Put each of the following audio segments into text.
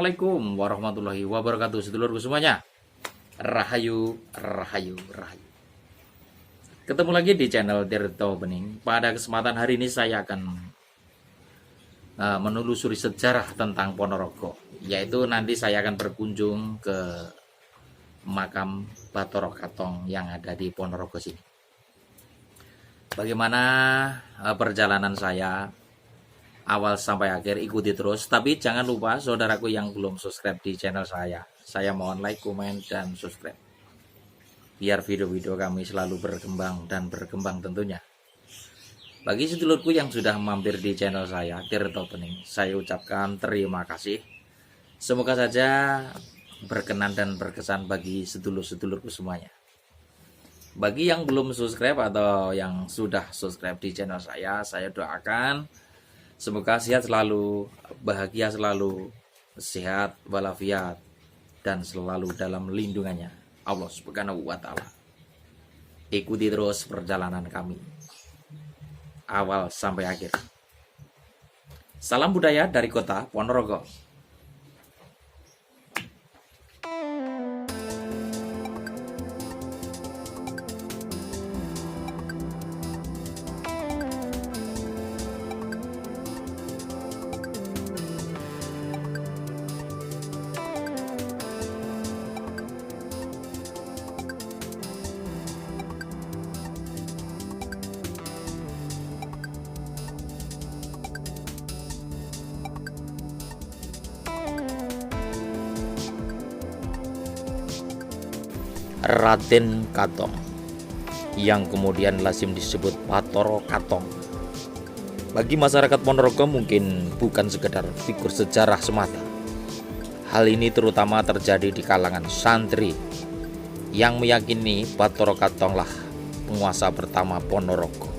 Assalamualaikum warahmatullahi wabarakatuh. Sedulurku semuanya, Rahayu, Rahayu, Rahayu. Ketemu lagi di channel Tirto Bening. Pada kesempatan hari ini saya akan menelusuri sejarah tentang Ponorogo. Yaitu nanti saya akan berkunjung ke makam Bathara Katong yang ada di Ponorogo sini. Bagaimana perjalanan saya awal sampai akhir, ikuti terus. Tapi jangan lupa saudaraku yang belum subscribe di channel saya mohon like, komen, dan subscribe biar video-video kami selalu berkembang dan berkembang tentunya. Bagi sedulurku yang sudah mampir di channel saya Tirto Bening, saya ucapkan terima kasih. Semoga saja berkenan dan berkesan bagi sedulur-sedulurku semuanya. Bagi yang belum subscribe atau yang sudah subscribe di channel saya doakan semoga sehat selalu, bahagia selalu, sehat walafiat, dan selalu dalam lindungannya Allah Subhanahu wa Ta'ala. Ikuti terus perjalanan kami awal sampai akhir. Salam budaya dari kota Ponorogo. Raden Katong yang kemudian lazim disebut Bathara Katong. Bagi masyarakat Ponorogo mungkin bukan sekedar figur sejarah semata. Hal ini terutama terjadi di kalangan santri yang meyakini Bathara Katonglah penguasa pertama Ponorogo,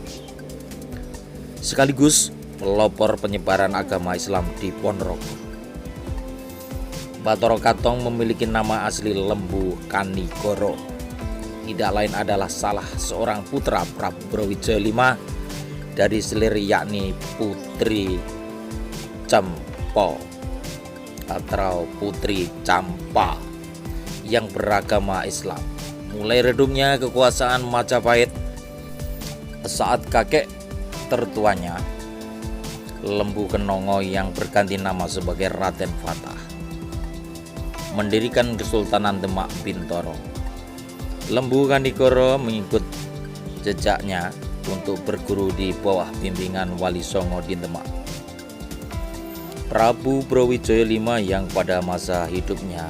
sekaligus pelopor penyebaran agama Islam di Ponorogo. Bathara Katong memiliki nama asli Lembu Kanigoro. Tidak lain adalah salah seorang putra Prabu Brawijaya V dari selir, yakni Putri Cempo atau Putri Campa yang beragama Islam. Mulai redupnya kekuasaan Majapahit saat kakek tertuanya Lembu Kenongo yang berganti nama sebagai Raden Fatah mendirikan Kesultanan Demak Bintoro. Lembu Kanigoro mengikut jejaknya untuk berguru di bawah bimbingan Wali Songo di Demak. Prabu Brawijaya V yang pada masa hidupnya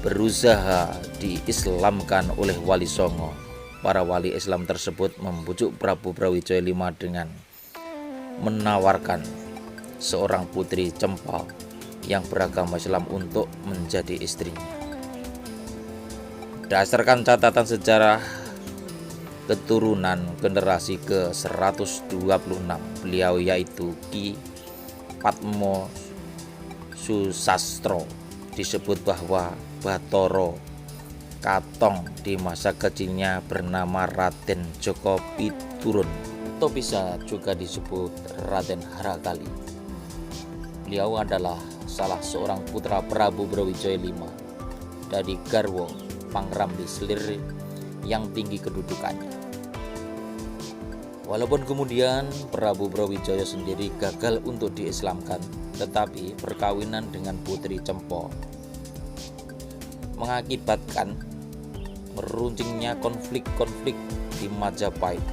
berusaha diislamkan oleh Wali Songo. Para wali Islam tersebut membujuk Prabu Brawijaya V dengan menawarkan seorang putri Cempa yang beragama Islam untuk menjadi istrinya. Berdasarkan catatan sejarah keturunan generasi ke-126 beliau, yaitu Ki Patmo Susastro, disebut bahwa Bathara Katong di masa kecilnya bernama Raden Joko Piturun atau bisa juga disebut Raden Harakali. Beliau adalah salah seorang putra Prabu Brawijaya V dari Garwo Pangrambi Selir yang tinggi kedudukannya. Walaupun kemudian Prabu Brawijaya sendiri gagal untuk diislamkan, tetapi perkawinan dengan Putri Cempo mengakibatkan meruncingnya konflik-konflik di Majapahit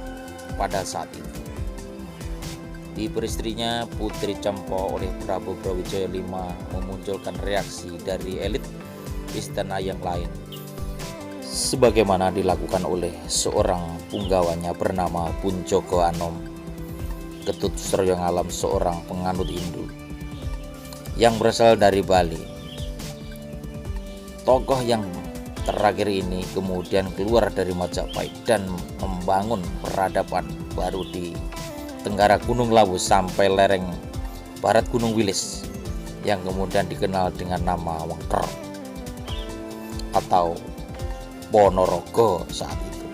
pada saat itu. Diperistrinya Putri Cempo oleh Prabu Brawijaya V memunculkan reaksi dari elit istana yang lain, sebagaimana dilakukan oleh seorang punggawanya bernama Punjoko Anom, Ketut Suryo Ngalam, seorang penganut Hindu yang berasal dari Bali. Tokoh yang terakhir ini kemudian keluar dari Majapahit dan membangun peradaban baru di tenggara Gunung Lawu sampai lereng barat Gunung Wilis yang kemudian dikenal dengan nama Wengker atau Ponorogo saat itu.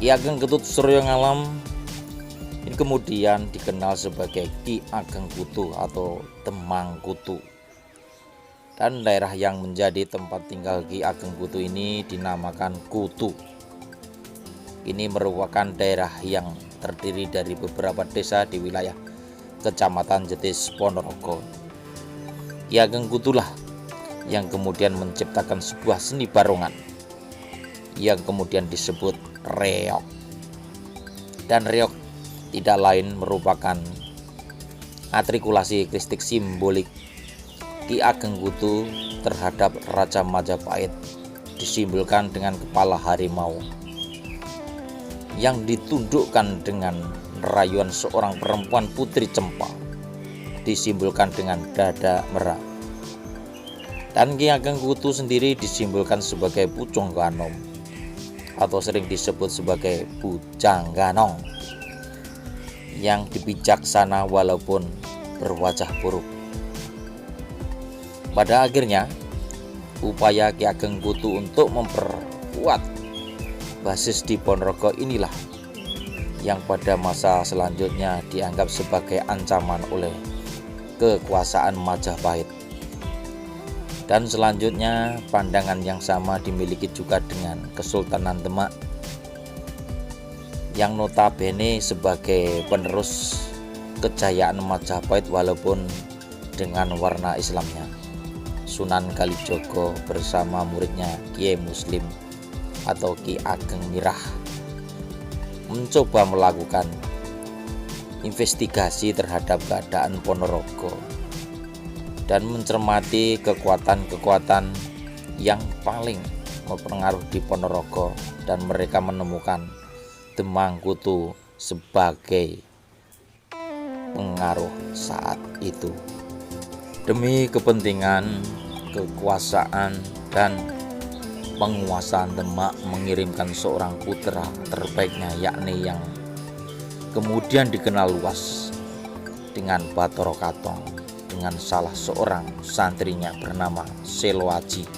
Ki Ageng Ketut Suryo Ngalam Ini kemudian dikenal sebagai Ki Ageng Kutu atau Demang Kutu. Dan daerah yang menjadi tempat tinggal Ki Ageng Kutu ini dinamakan Kutu. Ini merupakan daerah yang terdiri dari beberapa desa di wilayah Kecamatan Jetis, Ponorogo. Ki Ageng Kutulah yang kemudian menciptakan sebuah seni barongan yang kemudian disebut reog. Dan reog tidak lain merupakan artikulasi kristik simbolik Ki Ageng Kutu terhadap Raja Majapahit, disimbolkan dengan kepala harimau yang ditundukkan dengan rayuan seorang perempuan putri Cempa, disimbolkan dengan dada merah. Dan Ki Ageng Kutu sendiri disimbolkan sebagai Pucung Ganom atau sering disebut sebagai Bujang Ganong, yang bijaksana walaupun berwajah buruk. Pada akhirnya, upaya Ki Ageng Kutu untuk memperkuat basis di Ponorogo inilah yang pada masa selanjutnya dianggap sebagai ancaman oleh kekuasaan Majapahit. Dan selanjutnya pandangan yang sama dimiliki juga dengan Kesultanan Demak yang notabene sebagai penerus kejayaan Majapahit walaupun dengan warna Islamnya. Sunan Kalijogo bersama muridnya Kiai Muslim atau Ki Ageng Mirah mencoba melakukan investigasi terhadap keadaan Ponorogo dan mencermati kekuatan-kekuatan yang paling berpengaruh di Ponorogo, dan mereka menemukan Demang Kutu sebagai pengaruh saat itu. Demi kepentingan kekuasaan dan penguasaan, Demak mengirimkan seorang putra terbaiknya, yakni yang kemudian dikenal luas dengan Bathara Katong, dengan salah seorang santrinya bernama Seloaji,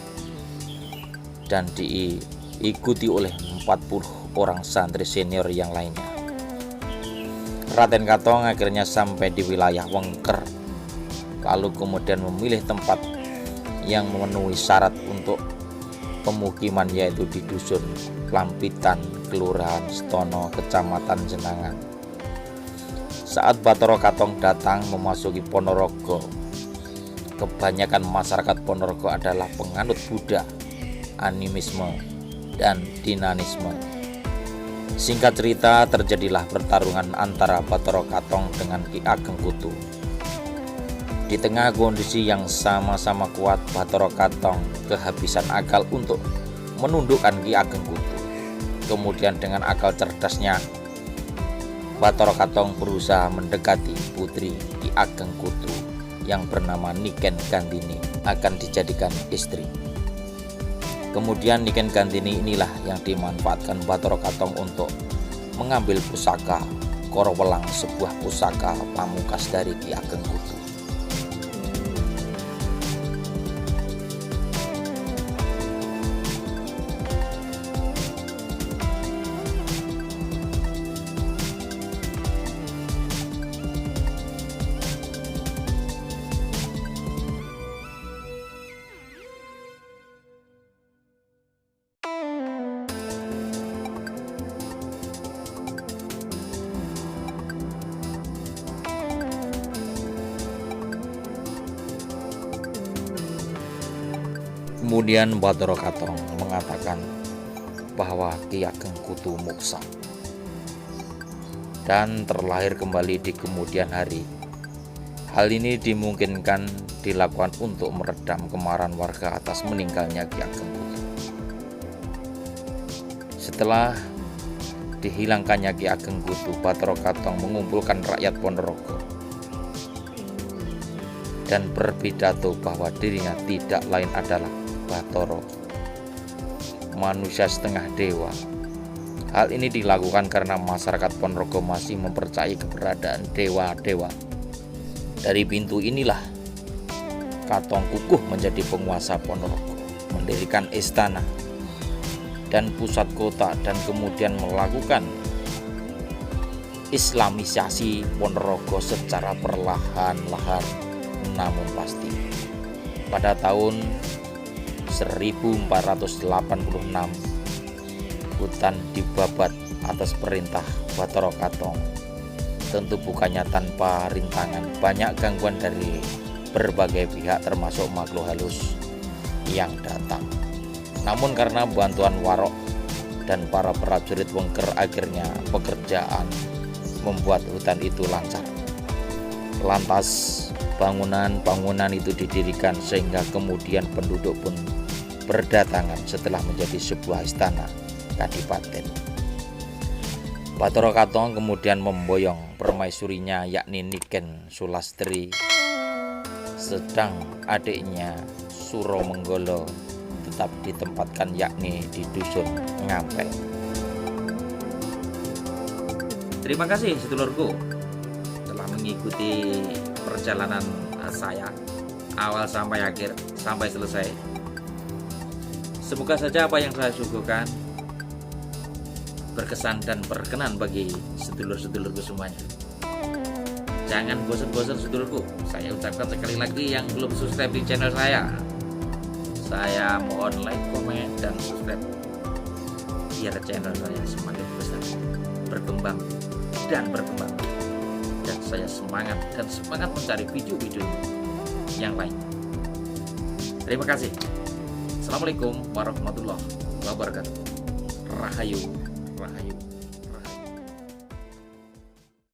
dan diikuti oleh 40 orang santri senior yang lainnya. Raden Katong akhirnya sampai di wilayah Wengker, lalu kemudian memilih tempat yang memenuhi syarat untuk pemukiman, yaitu di Dusun Lampitan, Kelurahan Stono, Kecamatan Jenangan. Saat Bathara Katong datang memasuki Ponorogo, kebanyakan masyarakat Ponorogo adalah penganut Buddha, animisme, dan dinanisme. Singkat cerita, terjadilah pertarungan antara Bathara Katong dengan Ki Ageng Kutu. Di tengah kondisi yang sama-sama kuat, Bathara Katong kehabisan akal untuk menundukkan Ki Ageng Kutu. Kemudian dengan akal cerdasnya, Bathara Katong berusaha mendekati putri Ki Ageng Kutu yang bernama Niken Gandini akan dijadikan istri. Kemudian Niken Gandini inilah yang dimanfaatkan Bathara Katong untuk mengambil pusaka Korowelang, sebuah pusaka pamungkas dari Ki Ageng Kutu. Kemudian Bathara Katong mengatakan bahwa Ki Ageng Kutu muksa dan terlahir kembali di kemudian hari. Hal ini dimungkinkan dilakukan untuk meredam kemarahan warga atas meninggalnya Ki Ageng Kutu. Setelah dihilangkannya Ki Ageng Kutu, Bathara Katong mengumpulkan rakyat Ponorogo dan berpidato bahwa dirinya tidak lain adalah Bathara, manusia setengah dewa. Hal ini dilakukan karena masyarakat Ponorogo masih mempercayai keberadaan dewa-dewa. Dari pintu inilah Katong kukuh menjadi penguasa Ponorogo, mendirikan istana dan pusat kota, dan kemudian melakukan Islamisasi Ponorogo secara perlahan-lahan namun pasti. Pada tahun 1486 hutan dibabat atas perintah Bathara Katong. Tentu bukannya tanpa rintangan, banyak gangguan dari berbagai pihak termasuk makhluk halus yang datang. Namun karena bantuan Warok dan para prajurit Wengker, akhirnya pekerjaan membuat hutan itu lancar. Lantas bangunan-bangunan itu didirikan sehingga kemudian penduduk pun berdatangan setelah menjadi sebuah istana kadipaten. Bathara Katong kemudian memboyong permaisurinya yakni Niken Sulastri, sedang adiknya Suromenggolo tetap ditempatkan yakni di dusun Ngampel. Terima kasih sedulurku telah mengikuti perjalanan saya awal sampai akhir sampai selesai. Semoga saja apa yang saya suguhkan berkesan dan berkenan bagi sedulur-sedulurku semuanya. Jangan bosan-bosan sedulurku, saya ucapkan sekali lagi yang belum subscribe di channel saya mohon like, komen, dan subscribe biar channel saya semakin besar, berkembang dan berkembang, dan saya semangat mencari video-video yang lain. Terima kasih. Assalamualaikum warahmatullahi wabarakatuh. Rahayu, rahayu.